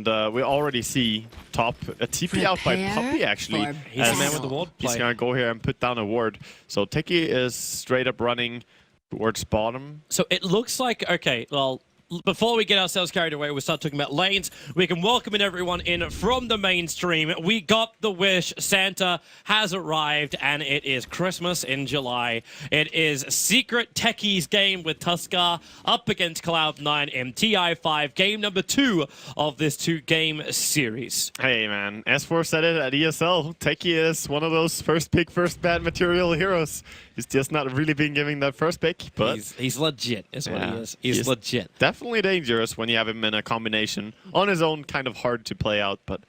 And we already see top a TP out by Puppy, actually. He's the man with the ward play. He's going to go here and put down a ward. So Techie is straight up running towards bottom. So it looks like, okay, well, before we get ourselves carried away, we start talking about lanes. We can welcome everyone in from the mainstream. We got the wish. Santa has arrived, and it is Christmas in July. It is Secret Techies game with Tuskar up against Cloud9 in TI5, game number 2 of this 2-game series. Hey, man. S4 said it at ESL. Techie is one of those first pick, first bad material heroes. He's just not really been giving that first pick, but he's legit, is what he is. He's legit. Definitely dangerous when you have him in a combination. On his own, kind of hard to play out, but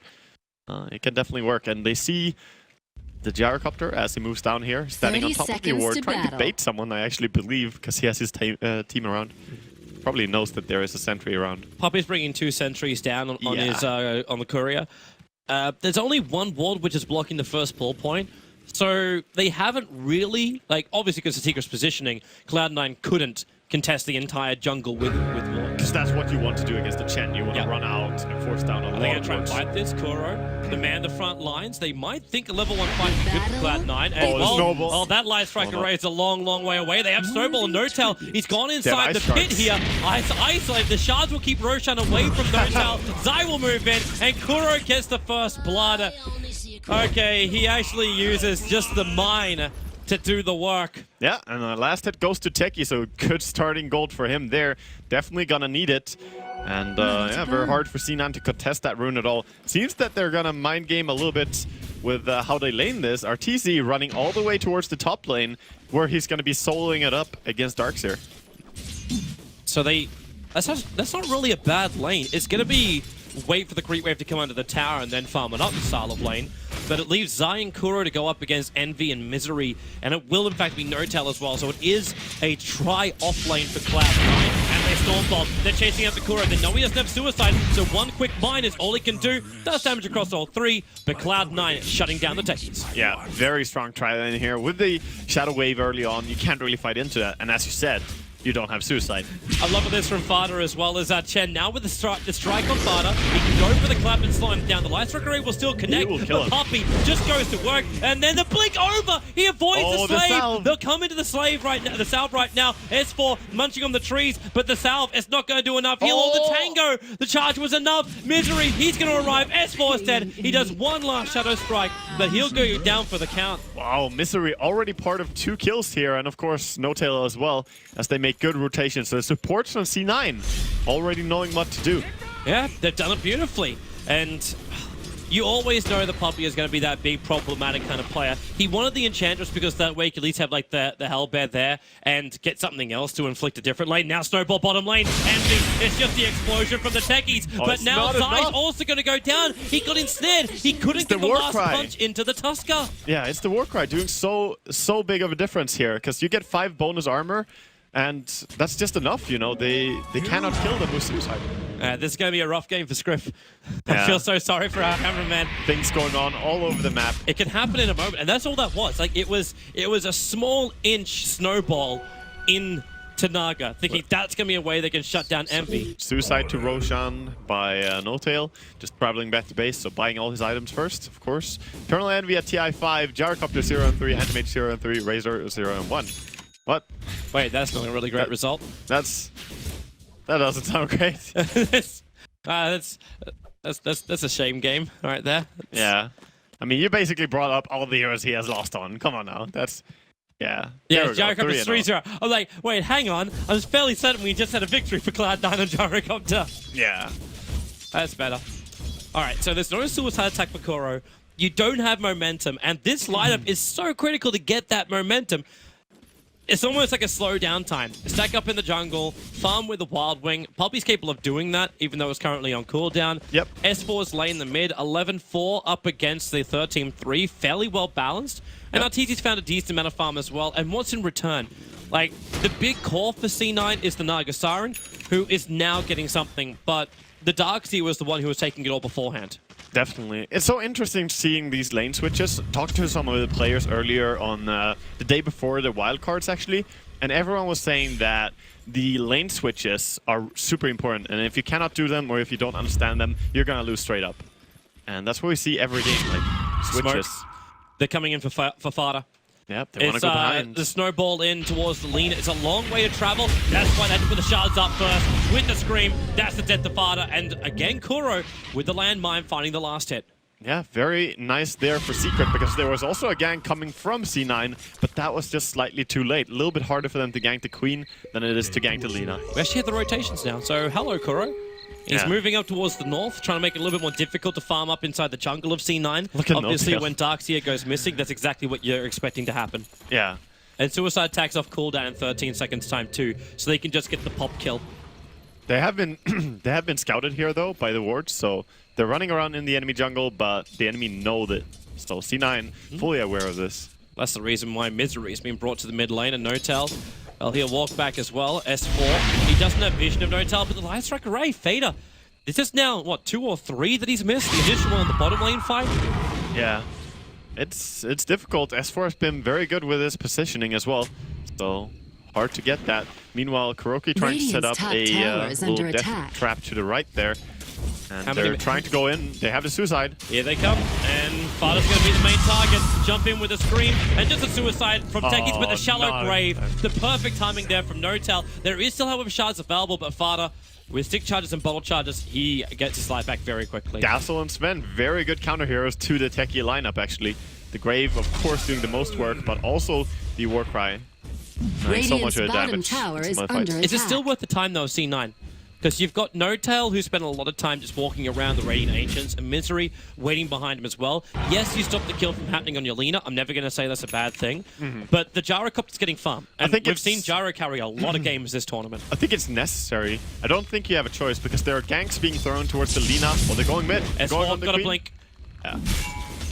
it can definitely work. And they see the gyrocopter as he moves down here, standing on top of the ward, trying to bait someone, I actually believe, because he has his team around. Probably knows that there is a sentry around. Puppy's bringing 2 sentries down on his on the courier. There's only one ward which is blocking the first pull point. So they haven't really, like, obviously because of Secret's positioning, Cloud9 couldn't contest the entire jungle with ward. Because that's what you want to do against the Chen. You want to run out and force down a lot of They're going to try and fight this. Kuro, the man the front lines. They might think a level 1 fight is good for Cloud9. And well, that live strike array is a long, long way away. They have Snowball and Notel. He's gone inside the pit here. Isolated. The shards will keep Roshan away from Notel. Zai will move in, and Kuro gets the first blood. Okay, he actually uses just the mine to do the work. Yeah, and the last hit goes to Techie, so good starting gold for him there. Definitely gonna need it. And yeah, very hard for C9 to contest that rune at all. Seems that they're gonna mind game a little bit with how they lane this. RTZ running all the way towards the top lane, where he's gonna be soloing it up against Darkseer. So that's not really a bad lane. It's gonna be wait for the creep wave to come under the tower and then farm it up the style of lane. But it leaves Zai and Kuro to go up against Envy and Misery, and it will in fact be Notel as well. So it is a try off lane for Cloud9, and they Stormbolt. They're chasing out the Kuro. They know he doesn't have suicide, so one quick mine is all he can do. Does damage across all 3, but Cloud9 shutting down the Techies. Yeah, very strong try lane here. With the Shadow Wave early on, you can't really fight into that. And as you said, you don't have suicide. I love this from Fada as well as Chen. Now with the strike on Fada, he can go for the clap and slow him down. The light strike array will still connect. The Puppy just goes to work, and then the blink over. He avoids the slave. They'll come into the slave right now. The salve right now. S4 munching on the trees, but the salve is not going to do enough. Heal all the tango. The charge was enough. Misery, he's going to arrive. S4 is dead. He does one last shadow strike, but he'll go down for the count. Wow, Misery already part of 2 kills here, and of course Notel as well, as they make good rotations. So the supports from C9 already knowing what to do. Yeah, they've done it beautifully. And you always know the Puppy is going to be that big problematic kind of player. He wanted the Enchantress because that way he could at least have like the Hellbear there and get something else to inflict a different lane. Now Snowball bottom lane. Envy, it's just the explosion from the Techies. But now Zai's also going to go down. He got ensnared. He couldn't get the last punch into the Tuskar. Yeah, it's the Warcry doing so big of a difference here, because you get 5 bonus armor. And that's just enough, you know. They cannot kill them with suicide. This is going to be a rough game for Scriff. I feel so sorry for our cameraman. Things going on all over the map. It can happen in a moment, and that's all that was. Like it was a small inch snowball into Naga, thinking that's going to be a way they can shut down Envy. Suicide to Roshan by Notail, just traveling back to base, so buying all his items first, of course. Eternal Envy at TI5, Gyrocopter 0 and 3, Animate 0 and 3, Razor 0 and 1. What? Wait, that's not a really great result. That doesn't sound great. That's a shame game right there. Yeah. I mean, you basically brought up all the heroes he has lost on. Come on now. That's... Yeah. Yeah, Gyrocopter 3-0. I'm like, wait, hang on. I was fairly certain we just had a victory for Cloud9 on Gyrocopter. Yeah. That's better. Alright, so there's no suicide attack for Kuro. You don't have momentum, and this lineup is so critical to get that momentum. It's almost like a slow down time. Stack up in the jungle, farm with the Wild Wing. Puppy's capable of doing that, even though it's currently on cooldown. Yep. S4's lane the mid, 11-4 up against the 13-3, fairly well balanced. And RTZ's found a decent amount of farm as well. And what's in return? Like, the big core for C9 is the Naga Siren, who is now getting something, but the Darkseer was the one who was taking it all beforehand. Definitely. It's so interesting seeing these lane switches. Talked to some of the players earlier on the day before the wildcards, actually, and everyone was saying that the lane switches are super important, and if you cannot do them or if you don't understand them, you're gonna lose straight up. And that's what we see every game, like switches. Smart. They're coming in for Fada. Yep, they want to go behind. The snowball in towards the Lina. It's a long way to travel. That's why they had to put the shards up first. With the scream, that's the death to Fada. And again, Kuro with the landmine finding the last hit. Yeah, very nice there for Secret, because there was also a gank coming from C9, but that was just slightly too late. A little bit harder for them to gank the Queen than it is to gank the Lina. We actually have the rotations now, so hello, Kuro. He's moving up towards the north, trying to make it a little bit more difficult to farm up inside the jungle of C9. Obviously, when Darkseer goes missing, that's exactly what you're expecting to happen. Yeah. And Suicide attacks off cooldown in 13 seconds time too, so they can just get the pop kill. They have been they have been scouted here though by the wards, so they're running around in the enemy jungle, but the enemy know that. So C9 fully aware of this. That's the reason why Misery has been brought to the mid lane, and Notel, well, he'll walk back as well. S4, he doesn't have vision of Notel, but the Light Strike Array, Fader. This is now, what, 2 or 3 that he's missed? The additional one in the bottom lane fight? Yeah. It's difficult. S4 has been very good with his positioning as well, so hard to get that. Meanwhile, Kuroki trying to set up a little death trap to the right there. And they're trying to go in. They have the suicide. Here they come. And Fada's going to be the main target. Jump in with a scream. And just a suicide from Techies with a shallow grave. The perfect timing there from Notel. There is still, however, shards available, but Fada, with stick charges and bottle charges, he gets his life back very quickly. Dazzle and Sven, very good counter heroes to the Techie lineup, actually. The Grave, of course, doing the most work, but also the Warcry. So much of the damage. Is it still worth the time, though, C9? Because you've got Notail, who spent a lot of time just walking around the Radiant Ancients, and Misery waiting behind him as well. Yes, you stop the kill from happening on your Lina. I'm never going to say that's a bad thing. But the Gyrocopter's getting farm. And we've seen Gyro carry a lot of games this tournament. I think it's necessary. I don't think you have a choice, because there are ganks being thrown towards the Lina. Well, they're going mid. S4 got a blink. Yeah.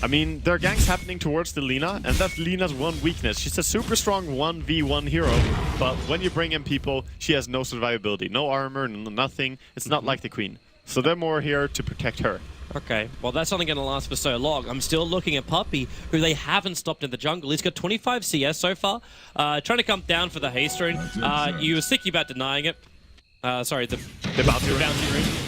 I mean, there are ganks happening towards the Lina, and that's Lina's one weakness. She's a super strong 1v1 hero, but when you bring in people, she has no survivability, no armor, nothing. It's not like the Queen. So they're more here to protect her. Okay, well, that's only going to last for so long. I'm still looking at Puppy, who they haven't stopped in the jungle. He's got 25 CS so far, trying to come down for the haste rune. You were sick about denying it. Sorry, the bouncy rune.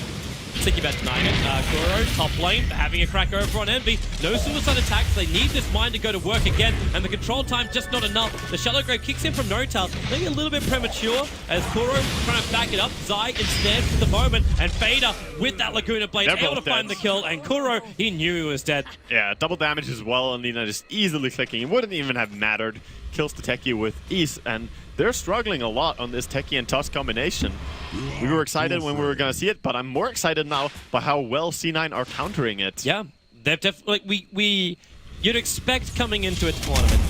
Thinking about denying it. Kuro, top lane, having a crack over on Envy. No suicide attacks. They need this mine to go to work again, and the control time's just not enough. The Shallow Grave kicks in from Notal, maybe a little bit premature, as Kuro trying to back it up. Zai instead for the moment, and Fader with that Laguna Blade able to find the kill, and Kuro, he knew he was dead. Yeah, double damage as well, and Lina just easily clicking. It wouldn't even have mattered. Kills the Techie with ease, and they're struggling a lot on this Techie and Tusk combination. We were excited when we were going to see it, but I'm more excited now by how well C9 are countering it. Yeah, they've definitely, you'd expect coming into a tournament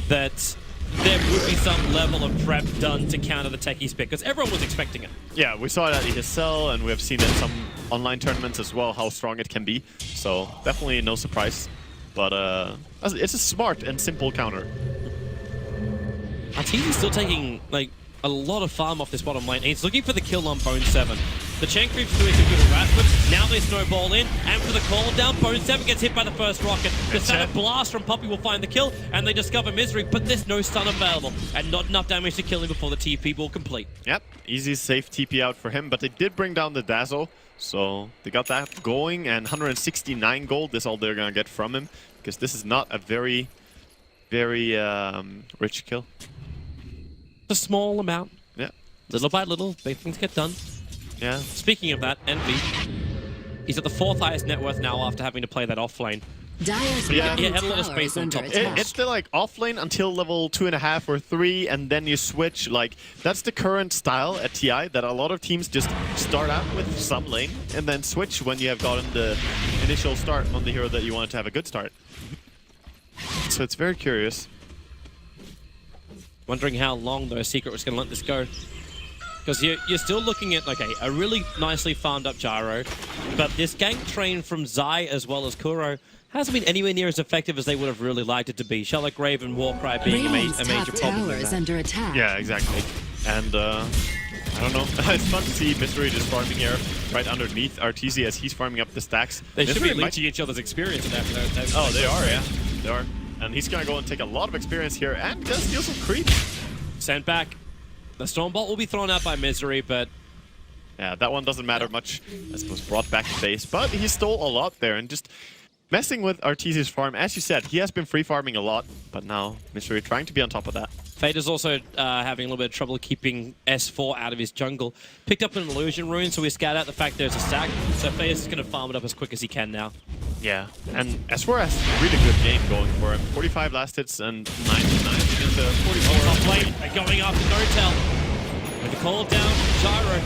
that there would be some level of prep done to counter the Techie's pick, because everyone was expecting it. Yeah, we saw it at ESL, and we have seen it in some online tournaments as well, how strong it can be. So definitely no surprise, but it's a smart and simple counter. Arteezy's still taking, like, a lot of farm off this bottom lane. He's looking for the kill on Bone 7. The Chain Creep's doing some good harassment. Now they snowball in, and for the call down, Bone 7 gets hit by the first rocket. The Static Blast from Puppy will find the kill, and they discover Misery, but there's no stun available, and not enough damage to kill him before the TP will complete. Yep, easy, safe TP out for him, but they did bring down the Dazzle, so they got that going, and 169 gold is all they're gonna get from him, because this is not a very, very rich kill. A small amount. Yeah. Little by little, big things get done. Yeah. Speaking of that, Envy, he's at the 4th highest net worth now after having to play that off lane. Yeah, he had a lot of space on top. It's the like off lane until level 2.5 or 3, and then you switch. Like that's the current style at TI, that a lot of teams just start out with some lane and then switch when you have gotten the initial start on the hero that you want to have a good start. So it's very curious. Wondering how long, though, Secret was going to let this go. Because you're still looking at, okay, a really nicely farmed up Gyro, but this gank train from Zai as well as Kuro hasn't been anywhere near as effective as they would have really liked it to be. Shallow Grave and Warcry being a major problem in that. Under attack. Yeah, exactly. And I don't know. It's fun to see Mystery just farming here right underneath Arteezy as he's farming up the stacks. They should Mystery be leeching each other's experience at that. Oh, they are, yeah. They are. And he's gonna go and take a lot of experience here and gonna steal some creep. Sent back. The Stormbolt will be thrown out by Misery, but... Yeah, that one doesn't matter much as it was brought back to base. But he stole a lot there and just messing with Arteezy's farm. As you said, he has been free farming a lot, but now Mystery trying to be on top of that. Fate is also having a little bit of trouble keeping S4 out of his jungle. Picked up an illusion rune, so we scout out the fact there's a stack. So Fate is going to farm it up as quick as he can now. Yeah. And S4 has a really good game going for him. 45 last hits and 99 against the 44. Top lane, going after Notel. With the call down from Gyro,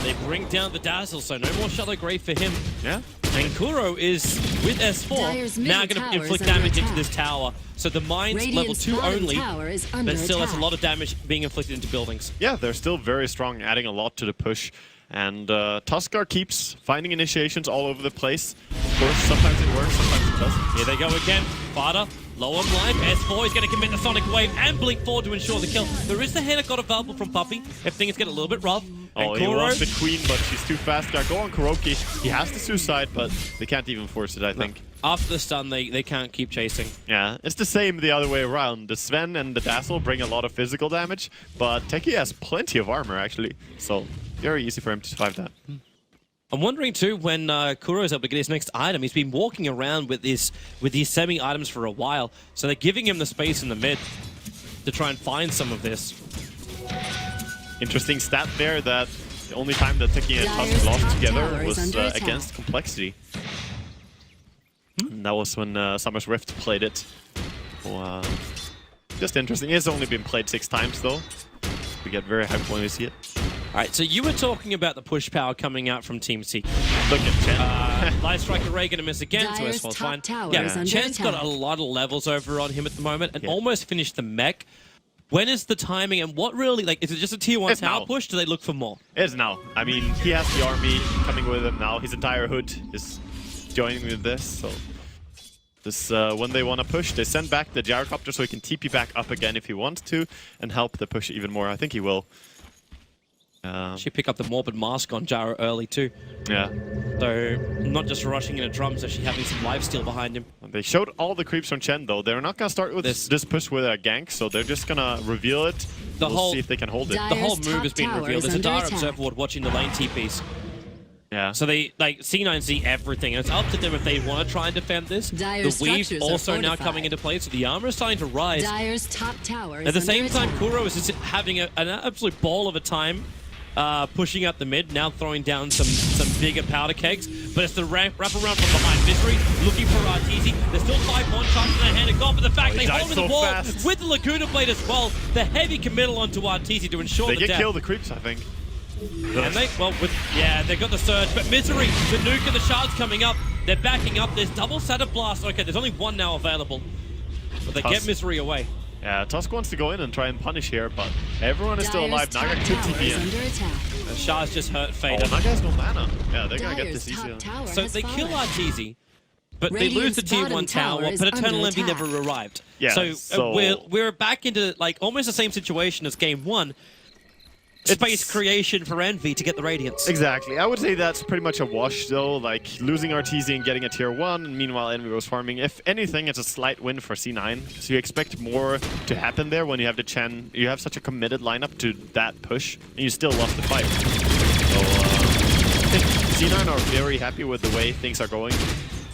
they bring down the Dazzle, so no more Shallow Grave for him. Yeah. And Kuro is, with S4, now going to inflict damage into this tower. So the mine's level 2 only, but still has a lot of damage being inflicted into buildings. Yeah, they're still very strong, adding a lot to the push. And Tuskar keeps finding initiations all over the place. Of course, sometimes it works, sometimes it doesn't. Here they go again. Fada, low on life. S4 is going to commit the Sonic Wave and Blink forward to ensure the kill. There is the header got available from Puppey if things get a little bit rough. Oh, and he Kuro, wants the Queen, but she's too fast. Go on Kuroki. He has the suicide, but they can't even force it, I think. After the stun, they can't keep chasing. Yeah, it's the same the other way around. The Sven and the Dazzle bring a lot of physical damage, but Teki has plenty of armor, actually. So, very easy for him to survive that. I'm wondering too when Kuro is able to get his next item. He's been walking around with these semi-items for a while, so they're giving him the space in the mid to try and find some of this. Interesting stat there that the only time that Teki and Tusk lost together was against Complexity. And that was when Summer's Rift played it. So, just interesting. It's only been played 6 times though. We get very hyped when we see it. Alright, so you were talking about the push power coming out from Team Secret. Look at Chen. Light Striker Ray gonna miss again, so S4's fine. Yeah, Chen's got a lot of levels over on him at the moment and almost finished the mech. When is the timing and what really, like, is it just a tier 1 tower push? Do they look for more? It's now. I mean, he has the army coming with him now. His entire hood is joining with this, so... This, when they want to push, they send back the gyrocopter so he can TP back up again if he wants to and help the push even more. I think he will. She pick up the Morbid Mask on Gyro early too. Yeah. So, not just rushing in a drums, actually having some lifesteal behind him. They showed all the creeps from Chen though. They're not going to start with this push with a gank, so they're just going to reveal it. We'll see if they can hold it. The whole move has been revealed. There's a Dire Observer Ward watching the lane TPs. Yeah. So they, like, C9 see everything, and it's up to them if they want to try and defend this. The Weave's also now coming into play, so the armor is starting to rise. Dire's top tower is At the same time, attack. Kuro is just having an absolute ball of a time pushing up the mid, now throwing down some bigger powder kegs, but it's the wrap around from behind. Misery looking for Arteezy. There's still 5 one-shots in their hand and gone, but the fact they hold the wall with the Laguna Blade as well, the heavy committal onto Arteezy to ensure they get kill the creeps, I think. And they, well, they've got the surge, but Misery, the nuke and the shards coming up. They're backing up. There's double set of blasts. Okay, there's only 1 now available, but they get Misery away. Yeah, Tusk wants to go in and try and punish here, but everyone is still alive. Naga could TP in. The shards just hurt Fade. Oh, Naga has no mana. Yeah, they're gonna get this easy. So they kill Arteezy, but they lose the tier 1 tower, but Eternal Envy never arrived. Yeah, so we're back into like almost the same situation as game 1. Space creation for Envy to get the Radiance. Exactly. I would say that's pretty much a wash, though. Like, losing Arteezy and getting a tier 1, and meanwhile Envy was farming. If anything, it's a slight win for C9. So you expect more to happen there when you have the Chen. You have such a committed lineup to that push, and you still lost the fight. So, I think C9 are very happy with the way things are going.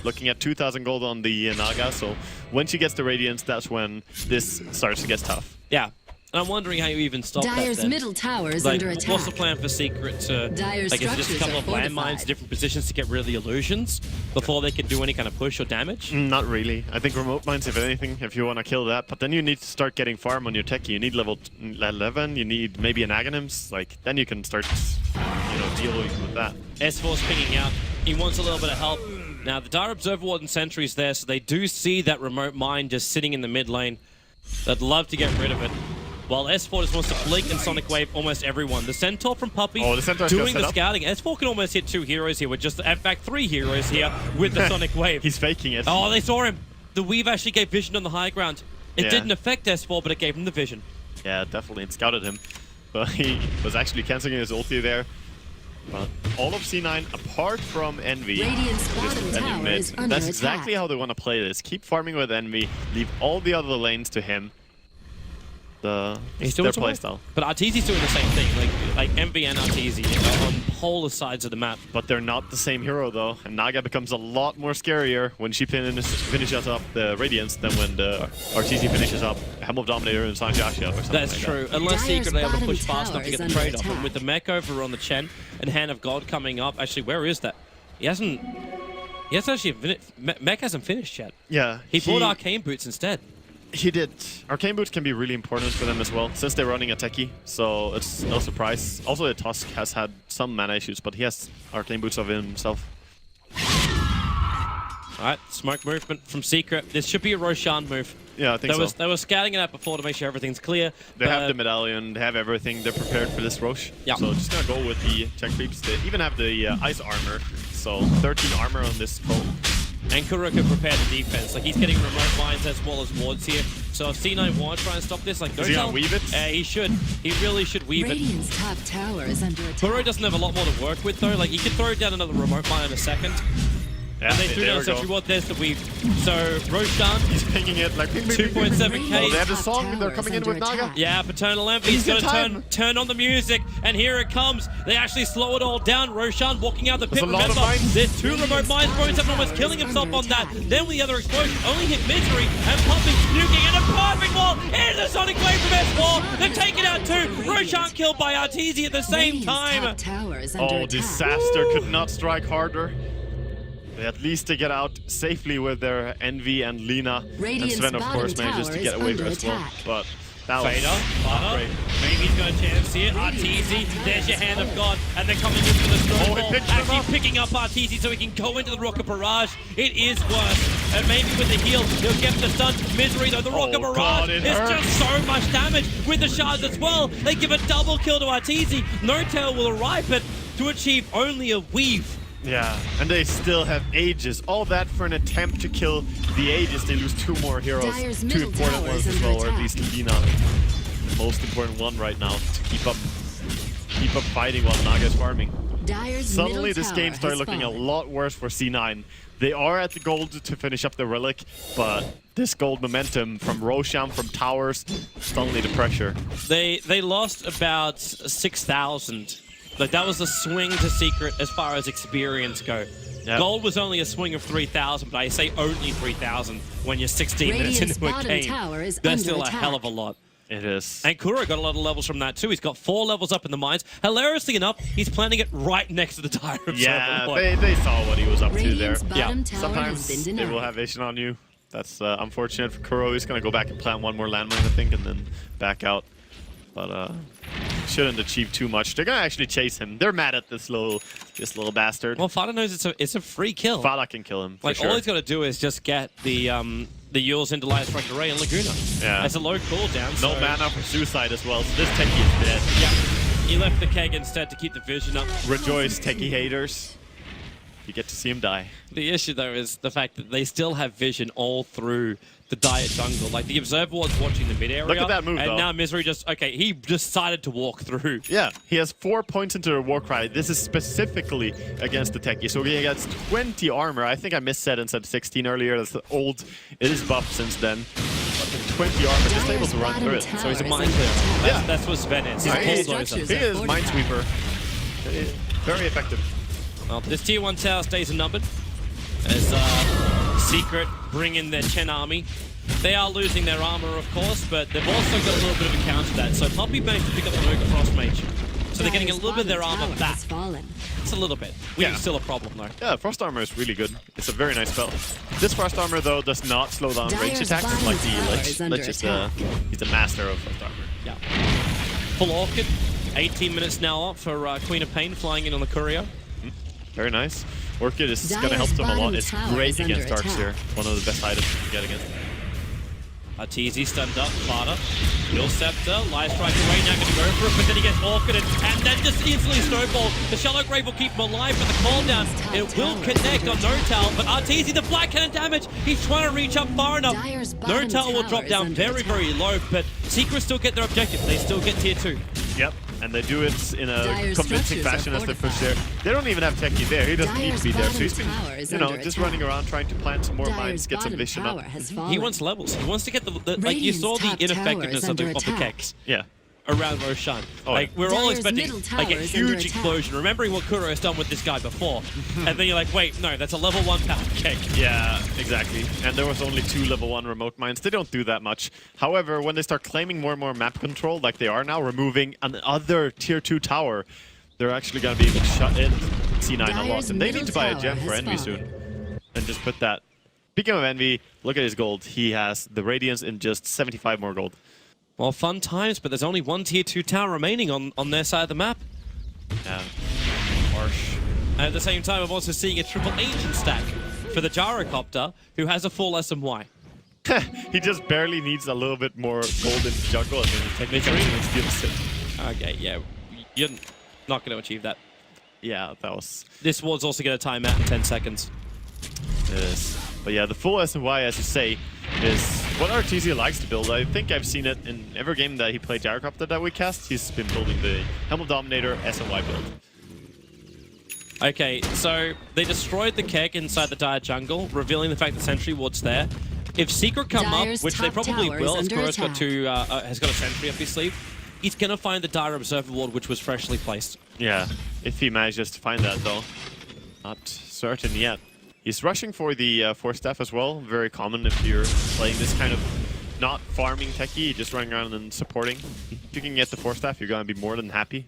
Looking at 2,000 gold on the Naga, so when she gets the Radiance, that's when this starts to get tough. Yeah. And I'm wondering how you even stop Dire's that then. middle tower is Like, under attack. what's the plan for Secret to, Dire's like, is it just a couple of structures are landmines, fortified. different positions to get rid of the illusions before they can do any kind of push or damage? Not really. I think remote mines, if anything, if you want to kill that. But then you need to start getting farm on your techie. You need level 11. You need maybe an Aghanims. Like, then you can start, dealing with that. S4's pinging out. He wants a little bit of help. Now, the Dire Observer Ward and Sentry's there, so they do see that remote mine just sitting in the mid lane. They'd love to get rid of it. While S4 just wants to blink and Sonic Wave almost everyone. The Centaur from Puppey doing the scouting. S4 can almost hit 2 heroes here with just, in fact, 3 heroes here with the Sonic Wave. He's faking it. Oh, they saw him. The Weave actually gave vision on the high ground. It didn't affect S4, but it gave him the vision. Yeah, definitely. It scouted him. but he was actually canceling his ulti there. But all of C9, apart from Envy, Radiant's just bottom Envy tower mid. is And under that's exactly attack. how they want to play this. Keep farming with Envy, leave all the other lanes to him. He's Their doing playstyle. But Arteezy's doing the same thing, like Envy and Arteezy on polar sides of the map. But they're not the same hero though, and Naga becomes a lot more scarier when she finishes up the Radiance than when the Arteezy finishes up Helm of Dominator and Sanjiashi up or something. That's like true. That. Unless Dire's Secret are able to bottom push fast enough tower to get the is under trade off. And attack. with the mech over on the Chen and Hand of God coming up, actually, where is that? He hasn't actually mech hasn't finished yet. Yeah, He bought Arcane Boots instead. He did. Arcane Boots can be really important for them as well, since they're running a techie, so it's no surprise. Also, the Tusk has had some mana issues, but he has Arcane Boots of himself. Alright, smoke movement from Secret. This should be a Roshan move. Yeah, I think so. They were scouting it out before to make sure everything's clear. They have the medallion, they have everything, they're prepared for this Roche. Yeah. So just gonna go with the check creeps. They even have the ice armor, so 13 armor on this pro. And Kuro can prepare the defense. Like, he's getting remote mines as well as wards here. So if C9 want to try and stop this, like, Is he gonna weave it? He should. He really should weave it. Radiant's top tower is under attack. Kuro doesn't have a lot more to work with, though. Like, he could throw down another remote mine in a second. Yeah, And they threw there down we such go. reward. There's the weave. So, Roshan, He's pinging it like ping, ping, ping, ping, ping. 2.7k. Oh, they have the Top song, they're tower coming is in with under Naga. attack. yeah, Paternal Envy. He's Easy going time. to turn on the music, and here it comes. They actually slow it all down. Roshan walking out the pit. There's a lot of Remember, mines. there's two remote mines. Bro7 was killing himself on that. Then with the other explosion, only hit Misery and pumping, nuking, and a perfect wall into the Sonic Wave from S4. They've taken out two. Roshan killed by Arteezy at the same Radiant's time. top tower is under Oh, attack. disaster could not strike harder. At least they get out safely with their Envy and Lina. Radiant's and Sven, of bottom course, manages tower to is get away under as well. attack. But that was Fader, not Butter, great. maybe he's got a chance here. Arteezy, there's your Hand of God, and they're coming in for the Oh, strong he ball. picked him Actually up. picking up Arteezy so he can go into the Rocket Barrage. It is worse. And maybe with the heal, he'll get the stun. Misery, though, the Rocket Oh, Barrage God, it is hurts. just so much damage with the shards as well. They give a double kill to Arteezy. No Tail will arrive, but to achieve only a weave. Yeah, and they still have Aegis. All that for an attempt to kill the Aegis. They lose two more heroes. Dire's Two middle important tower ones is as under well, or at attack. least Lina. The most important one right now to keep up fighting while Naga is farming. Dire's Suddenly middle this tower game started has looking a fallen. lot worse for C9. They are at the gold to finish up the relic, but this gold momentum from Roshan, from towers, suddenly the pressure. They lost about 6,000. Like, that was a swing to Secret as far as experience go. Yep. Gold was only a swing of 3,000, but I say only 3,000 when you're 16 minutes Radiant's into a bottom game. tower is That's under still attack. a hell of a lot. It is. And Kuro got a lot of levels from that too. He's got 4 levels up in the mines. Hilariously enough, he's planting it right next to the Dire Observer. Yeah, Like, they saw what he was up to there. Radiant's bottom Yeah, tower Sometimes has been they denied. will have vision on you. That's unfortunate for Kuro. He's going to go back and plant one more landmine, I think, and then back out. But shouldn't achieve too much. They're going to actually chase him. They're mad at this little bastard. well, Fada knows it's a free kill. Fada can kill him, for Like, sure. all he's got to do is just get the Yules into Light Strike Array and Laguna. Yeah. It's a low cooldown. No so mana for suicide as well, so this techie is dead. Yeah. He left the keg instead to keep the vision up. Rejoice, techie haters. You get to see him die. The issue, though, is the fact that they still have vision all through the Dire jungle. Like, the Observer was watching the mid area. Look at that move, and though. now Misery he decided to walk through. Yeah, he has 4 points into the Warcry. This is specifically against the techie. So he gets 20 armor. I think I missaid and said 16 earlier. That's old. It is buffed since then. But with 20 armor, just able to run through it. So he's a Tower mind is clearer. under Yeah. That's what Sven is. He's Nice. a bulldozer. Structures He are is fortified. Minesweeper. Very effective. Well, this tier 1 tower stays unnumbered as Secret bring in their Chen army. They are losing their armor, of course, but they've also got a little bit of a counter to that. So Puppy managed to pick up the Nuka Frost Mage. So they're getting a little bit of their armor Tower back. has fallen. It's a little bit. Which Yeah. is still a problem, though. Yeah, Frost Armor is really good. It's a very nice spell. This Frost Armor, though, does not slow down range Dire's attacks bottom like the tower Lich. is under Lich is attack. he's a master of Frost Armor. Yeah. Full Orchid. 18 minutes now up for Queen of Pain flying in on the Courier. Very nice. Orchid is going to Dire's help them a lot. bottom It's tower great is under against Darks attack. here. One of the best items you can get against them. Arteezy stunned up, Fada. Will Scepter, Light Strike away, now going to go for it, but then he gets Orchided, and then just instantly snowball. The Shallow Grave will keep him alive for the call down. It will connect on No-Tal, but Arteezy, the flat cannon damage, he's trying to reach up far enough. Dire's bottom No-Tal will tower drop is down under very, attack. very low, but Secret still get their objective. They still get tier 2. Yep, and they do it in a Dire convincing structures fashion are as they push fortified. there. They don't even have Techie there. He doesn't need Dire's to be there. So he's bottom tower is been, under just attack. running around trying to plant some more mines, Dire's get some bottom vision tower up. has fallen. He wants levels. He wants to get the like you Radiant's saw the top tower ineffectiveness is of the under attack. keks Yeah. around Roshan. Oh, like yeah. we're all Dire's expecting middle like a tower is under huge attack. explosion, remembering what Kuro has done with this guy before, and then you're like, wait, no, that's a level 1 power cake. Yeah, exactly. And there was only 2 level 1 remote mines. They don't do that much. However, when they start claiming more and more map control, like they are now, removing another tier 2 tower, they're actually going to be shut in C9 a lot. Dire's And they need to buy a middle gem tower for has Envy fallen. soon. And just put that. Speaking of Envy, look at his gold. He has the Radiance in just 75 more gold. Well, fun times, but there's only one tier 2 tower remaining on their side of the map. Yeah. Harsh. And at the same time, I'm also seeing a triple agent stack for the Gyrocopter, who has a full SMY. He just barely needs a little bit more gold in the jungle, and then he technically steals it. Okay, yeah, you're not going to achieve that. Yeah, that was... This ward's also going to time out in 10 seconds. Yes. But yeah, the full SNY, as you say, is what RTZ likes to build. I think I've seen it in every game that he played Gyrocopter that we cast. He's been building the Helm of Dominator SNY build. Okay, so they destroyed the keg inside the Dire jungle, revealing the fact that Sentry Ward's there. If Secret come Dire's up, which they top probably tower will, is as under Kuro's got attack. two, has got a Sentry up his sleeve, he's gonna find the Dire Observer Ward, which was freshly placed. Yeah, if he manages to find that, though. Not certain yet. He's rushing for the Force Staff as well. Very common if you're playing this kind of not farming techie, just running around and supporting. If you can get the Force Staff, you're gonna be more than happy.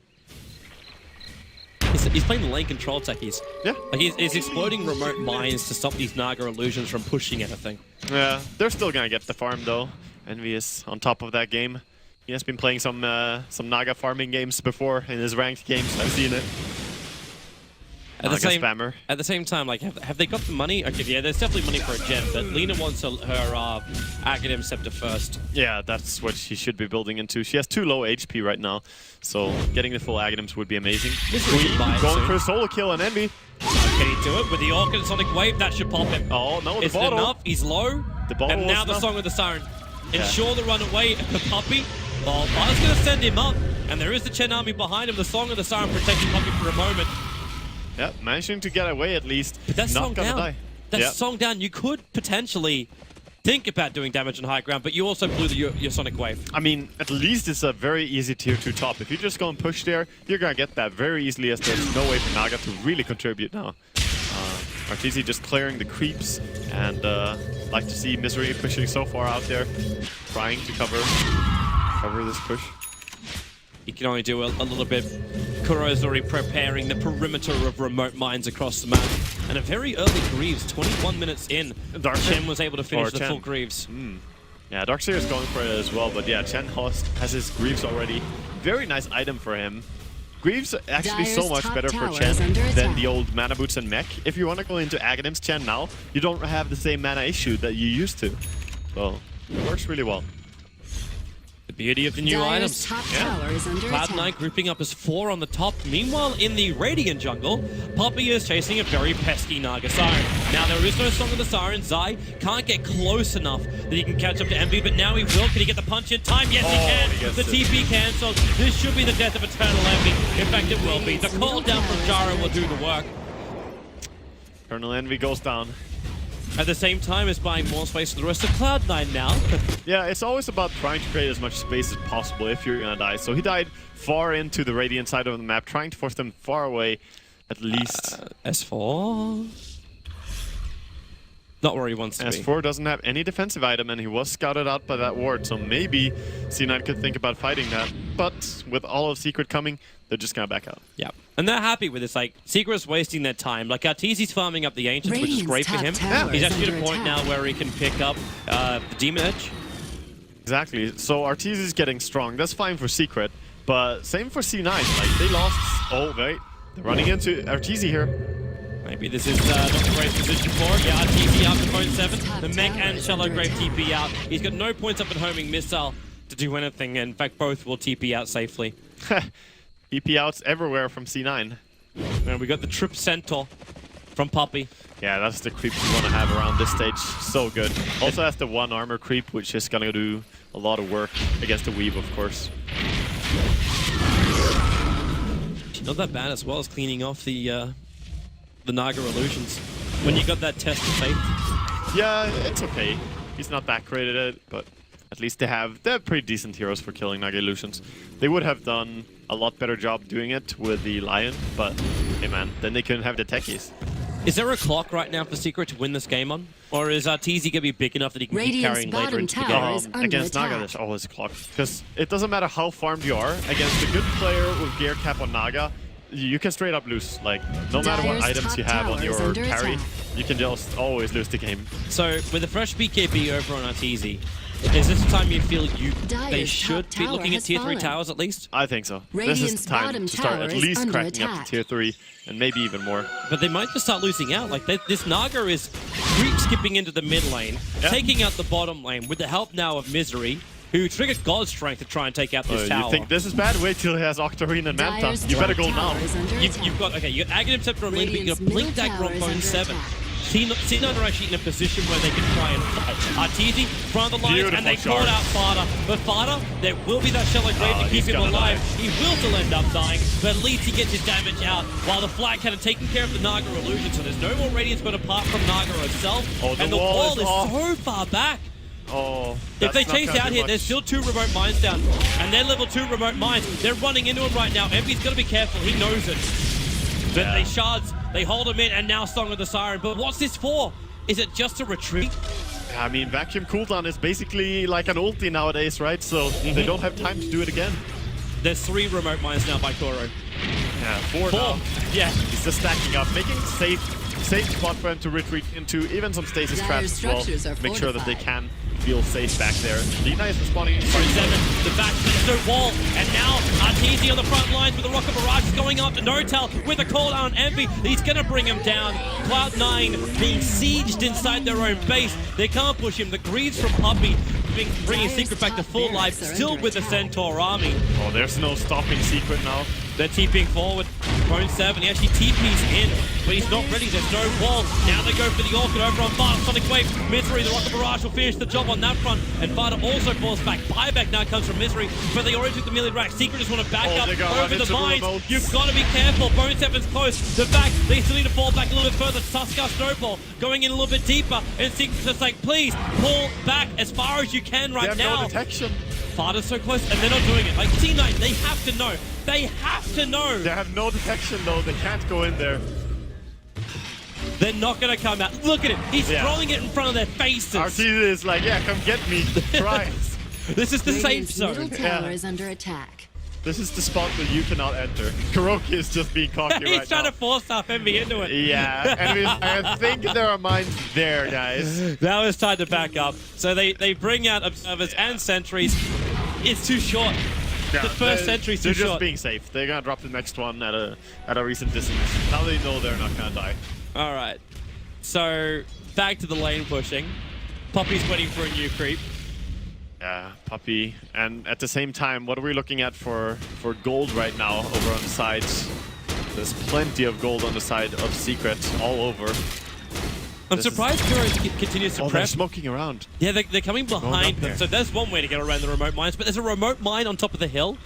He's playing the lane control techies. Yeah. Like he's exploding remote mines to stop these Naga illusions from pushing anything. Yeah, they're still gonna get the farm though. Envy is on top of that game. He has been playing some Naga farming games before in his ranked games. I've seen it. At the Spammer. At the same time, like, have they got the money? Okay, yeah, there's definitely money for a gem, but Lena wants her Aghanim Scepter first. Yeah, that's what she should be building into. She has 2 low HP right now, so getting the full Aghanims would be amazing. This we can buy it Going soon. for a solo kill on Envy. Can he do it? With the Orchid and Sonic Wave, that should pop him. Oh, no, the Is it bottle. enough? He's low. The bottle and now was the enough. Song of the Siren. Ensure the run away for Puppey. Well, I was going to send him up, and there is the Chen army behind him. The Song of the Siren protecting Puppey for a moment. Yeah, managing to get away at least. But that's Not Song gonna down. die. That's Yeah. Song down. You could potentially think about doing damage on high ground, but you also blew your Sonic Wave. I mean, at least it's a very easy tier 2 top. If you just go and push there, you're gonna get that very easily, as there's no way for Naga to really contribute now. RTZ just clearing the creeps, and like to see Misery pushing so far out there, trying to cover this push. He can only do a little bit. Kuro is already preparing the perimeter of remote mines across the map. And a very early Greaves, 21 minutes in, Chen was able to finish the full Greaves. Yeah, Darkseer is going for it as well, but yeah, Chen has his Greaves already. Very nice item for him. Greaves actually so Dire's much top better for tower Chen is under than attack. the old Mana Boots and Mech. If you want to go into Aghanims Chen now, you don't have the same mana issue that you used to. So, it works really well. The beauty of the new Dire's items. top tower is under Cloud9 attack. grouping up as 4 on the top. Meanwhile, in the Radiant jungle, Puppey is chasing a very pesky Naga Siren. Now, there is no Song of the Siren. Zai can't get close enough that he can catch up to Envy, but now he will. Can he get the punch in time? Yes, he can. he gets The it. TP cancelled. This should be the death of Eternal Envy. In fact, it will be. The call down from Jara will do the work. Eternal Envy goes down. At the same time, it's buying more space for the rest of Cloud9 now. Yeah, it's always about trying to create as much space as possible if you're gonna die. So he died far into the Radiant side of the map, trying to force them far away, at least. S4... Not where he wants to be. S4 doesn't have any defensive item, and he was scouted out by that ward, so maybe C9 could think about fighting that. But with all of Secret coming, they're just gonna back out. Yeah. And they're happy with this. Like, Secret's wasting their time. Like, Arteezy's farming up the Ancients, which is Radiant's great for top him. tower He's is actually at a under point now attack. where he can pick up the Demon Edge. Exactly. So Arteezy is getting strong. That's fine for Secret, but same for C9. Like, they lost... Oh, wait. They're running into Arteezy here. Maybe this is not the great position for him. Yeah, TP out to point 7. The Mech tower and is Shallow under Grave attack. TP out. He's got no points up in homing missile to do anything. In fact, both will TP out safely. EP outs everywhere from C9. And we got the Trip Centaur from Puppey. Yeah, that's the creep you want to have around this stage. So good. Also has the 1 armor creep, which is gonna do a lot of work against the Weave, of course. not that bad as well as cleaning off the Naga illusions. When you got that test of faith. Yeah, it's okay. He's not that great at it, but at least they're pretty decent heroes for killing Naga illusions. They would have done a lot better job doing it with the Lion, but hey man, then they couldn't have the techies. Is there a clock right now for Secret to win this game on? Or is TZ gonna be big enough that he can keep Radiant's carrying later bottom into the tower game? is under Against Naga, attack. there's always a clock. Because it doesn't matter how farmed you are, against a good player with gear cap on Naga, you can straight up lose. Like, no matter what Dyer's items top you have on tower is your under carry, attack. you can just always lose the game. So with a fresh BKB over on TZ, is this the time you feel they Dyer's should top be tower looking at has tier 3 fallen. towers at least? I think so. This Radiant's is the time bottom to start tower at is least under cracking up attack. to tier 3, and maybe even more. But they might just start losing out. Like this Naga is creep skipping into the mid lane, Yeah. taking out the bottom lane with the help now of Misery, who triggered God's Strength to try and take out this tower. You think this is bad? Wait till he has Octarine and Manta. Dyer's You better go top now. tower is under attack. You've got, okay, you got Aghanim Scepter on lane, but you got Radiant's Blink middle Dagger on tower is Bone under 7. attack. C9 are actually in a position where they can try and fight. Arteezy, front of the lines, Beautiful and they shot. called out Fada. But Fada, there will be that Shallow Grave to keep he's him gonna alive. die. He will still end up dying, but at least he gets his damage out. While the Flag Cannon taking care of the Naga illusion, so there's no more Radiance but apart from Naga herself. Oh, the and the wall wall is is off. so far back. Oh, If they that's not chase gonna out do here, much. there's still 2 remote mines down. And they're level 2 remote mines. They're running into him right now. Envy's got to be careful. He knows it. But Yeah. they shards, they hold him in, and now Song of the Siren. But what's this for? Is it just a retreat? I mean, vacuum cooldown is basically like an ulti nowadays, right? So they don't have time to do it again. There's 3 remote mines now by Koro. Yeah, 4 4. now. Yeah. He's just stacking up, making safe spot for him to retreat into, even some stasis Dire traps as well. structures are Make sure that they fortified. can feel safe back there. Lina is responding. 7, the back, there's no wall, and now Arteezy on the front lines with the Rocket Barrage is going after Notel with a call down on Envy. He's going to bring him down. Cloud9 being sieged inside their own base. They can't push him. The greeds from Puppey bringing Dire's Secret back to top full life, barracks are still under with the attack. Centaur army. Oh, there's no stopping Secret now. They're TPing forward. Bone 7, he actually TP's in, but he's not ready. There's no wall. Now they go for the Orchid over on Fada. Sonic Wave. Misery, the Rocket Barrage will finish the job on that front. And Fada also falls back. Buyback now comes from Misery, but they already took the melee rack. Secret just want to back Oh, up they got run over the into mines. remotes. You've got to be careful. Bone 7's close. The back, they still need to fall back a little bit further. Tuskar Snowball going in a little bit deeper. And Secret's just like, please, pull back as far as you can They right have now. no detection. Fada's so close, and they're not doing it. Like, T9, they have to know. They have to know. They have no detection though. They can't go in there. They're not going to come out. Look at it. He's Yeah. throwing it in front of their faces. Arteezy is like, yeah, come get me. Try. This is the safe Radiant's zone. middle tower Yeah. is under attack. This is the spot that you cannot enter. Kuroki is just being cocky He's right trying now. to force up Envy into it. Yeah, and I think there are mines there, guys. Now it's time to back up. So they bring out observers and sentries. It's too short. The first sentry's too They're just short. being safe. They're gonna drop the next one at a recent distance. Now they know they're not gonna die. All right. So back to the lane pushing. Poppy's waiting for a new creep. Yeah, Puppey. And at the same time, what are we looking at for gold right now over on the sides? There's plenty of gold on the side of Secret all over. I'm This is- surprised Kuro continues to Oh, they're press. smoking around. Yeah, they're coming behind up them. here. So there's one way to get around the remote mines, but there's a remote mine on top of the hill.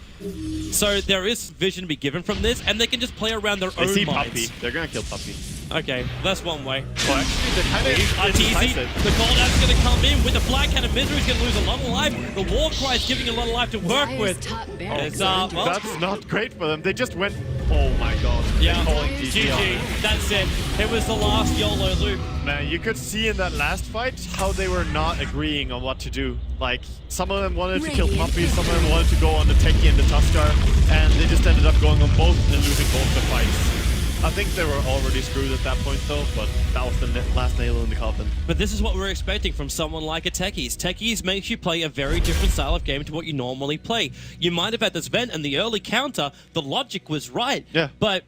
So there is vision to be given from this, and they can just play around their They own see mines. Puppey. They're gonna kill Puppey. Okay, that's one way. Well, actually, they're kind of Easy. indecisive. The cooldown's going to come in with the Flag Cannon. Misery's going to lose a lot of life. The War Cry is giving a lot of life to work Dire's with. top It's, barracks are under well, That's not great for them. They just went. Oh my god. Yeah. They're calling GG on GG. it. That's it. It was the last YOLO loop. Man, you could see in that last fight how they were not agreeing on what to do. Like, some of them wanted to kill Radiant Puppey, is some of them wanted to go on the Techie and the Tuskar, and they just ended up going on both and losing both the fights. I think they were already screwed at that point though, but that was the last nail in the coffin. But this is what we're expecting from someone like a Techies. Techies makes you play a very different style of game to what you normally play. You might have had this vent and the early counter, the logic was right. Yeah. But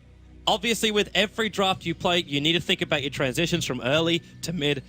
obviously with every draft you play, you need to think about your transitions from early to mid